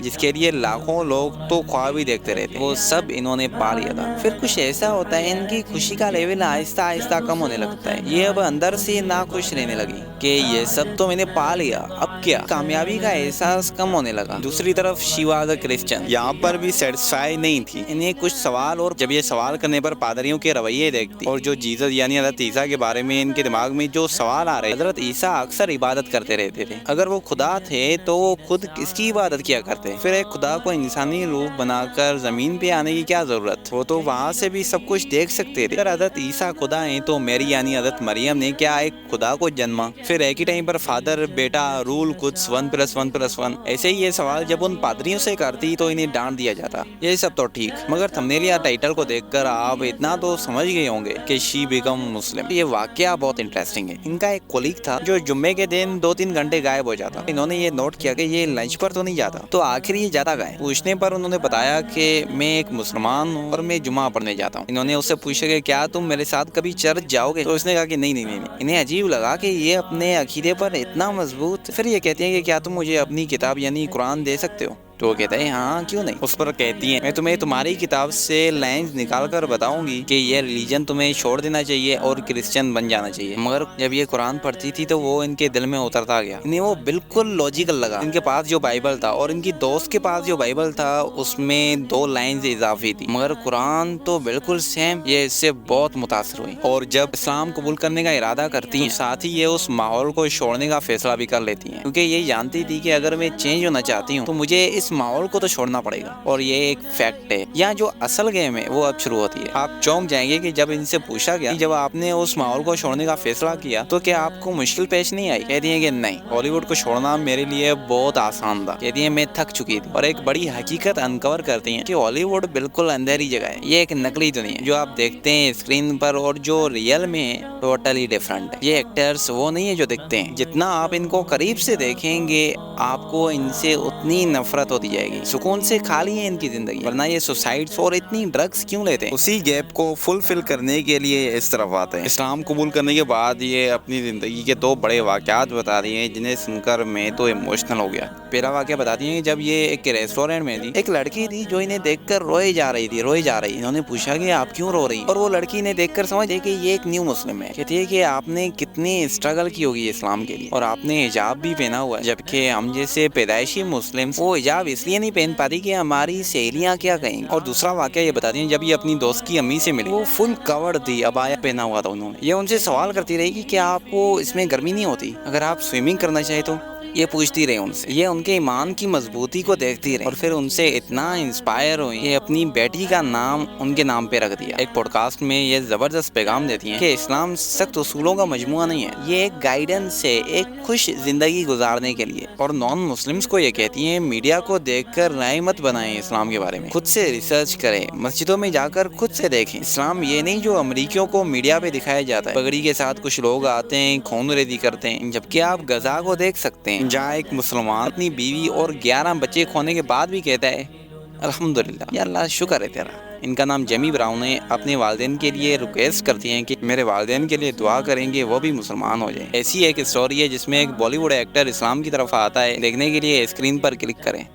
جس کے لیے لاکھوں لوگ تو خواب ہی دیکھتے رہتے، وہ سب انہوں نے پا لیا تھا۔ پھر کچھ ایسا ہوتا ہے، ان کی خوشی کا لیول آہستہ آہستہ کم ہونے لگتا ہے، یہ اب اندر سے ناخوش رہنے لگی کہ یہ سب تو میں نے پا لیا، اب کیا؟ کامیابی کا احساس کم ہونے لگا۔ دوسری طرف شی واز اے کرسچن، یہاں پر بھی سیٹسفائی نہیں تھی، انہیں کچھ سوال، اور جب یہ سوال کرنے پر پادریوں کے رویے دیکھتی اور جو جیزس یعنی حضرت عیسیٰ کے بارے میں ان کے دماغ میں جو سوال آ رہے، حضرت عیسیٰ اکثر عبادت کرتے رہتے تھے، اگر وہ خدا تھے تو وہ خود کس کی عبادت کیا کرتے؟ پھر ایک خدا کو انسانی روپ بنا کر زمین پہ آنے کی کیا ضرورت؟ وہ تو وہاں سے بھی سب کچھ دیکھ سکتے تھے۔ اگر حضرت عیسیٰ خدا ہیں تو میری یعنی حضرت مریم نے کیا ایک خدا کو جنما؟ پھر ایک ہی ٹائم پر فادر بیٹا رول کچھ 1+1+1؟ ایسے ہی یہ سوال جب ان پادریوں سے کرتی تو انہیں ڈانٹ دیا جاتا۔ یہ سب تو ٹھیک، مگر تھمبنیل یا ٹائٹل کو دیکھ کر آپ اتنا تو سمجھ گئے ہوں گے کہ شی بیکم مسلم۔ یہ واقعہ بہت انٹرسٹنگ ہے۔ ان کا ایک کولیگ تھا جو جمعے کے دن 2-3 گھنٹے غائب ہو جاتا، انہوں نے یہ نوٹ کیا کہ یہ لنچ پر تو نہیں جاتا، تو آخر یہ جاتا گئے؟ پوچھنے پر انہوں نے بتایا کہ میں ایک مسلمان ہوں اور میں جمعہ پڑھنے جاتا ہوں۔ انہوں نے اس سے پوچھا کہ کیا تم میرے ساتھ کبھی چرچ جاؤ گے؟ تو اس نے کہا کہ نہیں۔ انہیں عجیب لگا کہ یہ اپنے عقیدے پر اتنا مضبوط۔ پھر یہ کہتے ہیں کہ کیا تم مجھے اپنی کتاب یعنی قرآن دے سکتے ہو؟ تو وہ کہتا ہے ہاں کیوں نہیں۔ اس پر کہتی ہیں میں تمہیں تمہاری کتاب سے لائنز نکال کر بتاؤں گی کہ یہ ریلیجن تمہیں چھوڑ دینا چاہیے اور کرسچن بن جانا چاہیے۔ مگر جب یہ قرآن پڑھتی تھی تو وہ ان کے دل میں اترتا گیا، انہیں وہ بالکل لاجیکل لگا۔ ان کے پاس جو بائبل تھا اور ان کی دوست کے پاس جو بائبل تھا اس میں 2 لائنز اضافی تھی، مگر قرآن تو بالکل سیم۔ یہ اس سے بہت متاثر ہوئی اور جب اسلام قبول کرنے کا ارادہ کرتی ہیں ساتھ ہی یہ اس ماحول کو چھوڑنے کا فیصلہ بھی کر لیتی ہیں، کیونکہ یہ جانتی تھی کہ اگر میں چینج ہونا چاہتی ہوں تو مجھے اس ماحول کو تو چھوڑنا پڑے گا، اور یہ ایک فیکٹ ہے۔ یہاں جو اصل گیم ہے وہ اب شروع ہوتی ہے۔ آپ چونک جائیں گے کہ جب ان سے پوچھا گیا کہ جب آپ نے اس ماحول کو چھوڑنے کا فیصلہ کیا تو کیا آپ کو مشکل پیش نہیں آئی؟ کہتی ہیں کہ نہیں، ہالی ووڈ کو چھوڑنا میرے لیے بہت آسان تھا۔ کہتی ہیں میں تھک چکی تھی، اور ایک بڑی حقیقت انکور کرتی ہیں کہ ہالی ووڈ بالکل اندھیری جگہ ہے، یہ ایک نقلی دنیا ہے۔ جو آپ دیکھتے ہیں اسکرین پر اور جو ریئل میں ہے ٹوٹلی ڈفرنٹ ہے۔ یہ ایکٹرز وہ نہیں ہے جو دکھتے ہیں، جتنا آپ ان کو قریب سے دیکھیں گے آپ کو ان سے اتنی نفرت ہوتی جائے گی۔ سکون سے خالی ہے ان کی زندگی، ورنہ یہ سوسائڈس اور اتنی ڈرگز کیوں لیتے ہیں؟ اسی گیپ کو فلفل کرنے کے لیے اس طرف آتے ہیں۔ اسلام قبول کرنے کے بعد یہ اپنی زندگی کے 2 بڑے واقعات بتا رہی ہیں جنہیں سن کر میں تو ایموشنل ہو گیا۔ پہلا واقعہ بتاتی ہیں کہ جب یہ ایک ریسٹورینٹ میں تھی، ایک لڑکی تھی جو انہیں دیکھ کر روئے جا رہی۔ انہوں نے پوچھا کہ آپ کیوں رو رہی؟ اور وہ لڑکی نے دیکھ کر سمجھ گئی کہ یہ ایک نیو مسلم ہے۔ کہتی ہے کہ آپ نے کتنی اسٹرگل کی ہوگی اسلام کے لیے، اور آپ نے حجاب بھی پہنا ہوا ہے، جبکہ ہم جیسے پیدائشی مسلم وہ حجاب اس لیے نہیں پہن پاتی کہ ہماری سہیلیاں کیا کہیں گی۔ اور دوسرا واقعہ یہ بتاتی ہیں جب یہ اپنی دوست کی امی سے ملی، وہ فل کورڈ تھی، عبایا پہنا ہوا تھا انہوں نے۔ یہ ان سے سوال کرتی رہی کہ کیا آپ کو اس میں گرمی نہیں ہوتی اگر آپ سوئمنگ کرنا چاہے تو؟ یہ پوچھتی رہی ان سے، یہ ان کے ایمان کی مضبوطی کو دیکھتی رہی، اور پھر ان سے اتنا انسپائر ہوئی کہ اپنی بیٹی کا نام ان کے نام پہ رکھ دیا۔ ایک پوڈ کاسٹ میں یہ زبردست پیغام دیتی ہیں کہ اسلام سخت اصولوں کا مجموعہ نہیں ہے، یہ ایک گائیڈنس ہے ایک خوش زندگی گزارنے کے لیے۔ اور نان مسلمس کو یہ کہتی ہیں میڈیا کو دیکھ کر رائے مت بنائیں، اسلام کے بارے میں خود سے ریسرچ کریں، مسجدوں میں جا کر خود سے دیکھیں۔ اسلام یہ نہیں جو امریکیوں کو میڈیا پہ دکھایا جاتا ہے، پگڑی کے ساتھ کچھ لوگ آتے ہیں خون ریزی کرتے ہیں، جبکہ آپ غزہ کو دیکھ سکتے ہیں جہاں ایک مسلمان اپنی بیوی اور 11 بچے کھونے کے بعد بھی کہتا ہے الحمدللہ، یا اللہ شکر ہے تیرا۔ ان کا نام جیمی براؤن ہے۔ اپنے والدین کے لیے ریکویسٹ کرتی ہیں کہ میرے والدین کے لیے دعا کریں گے وہ بھی مسلمان ہو جائیں۔ ایسی ایک اسٹوری ہے جس میں ایک بالی ووڈ ایکٹر اسلام کی طرف آتا ہے، دیکھنے کے لیے اسکرین پر کلک کریں۔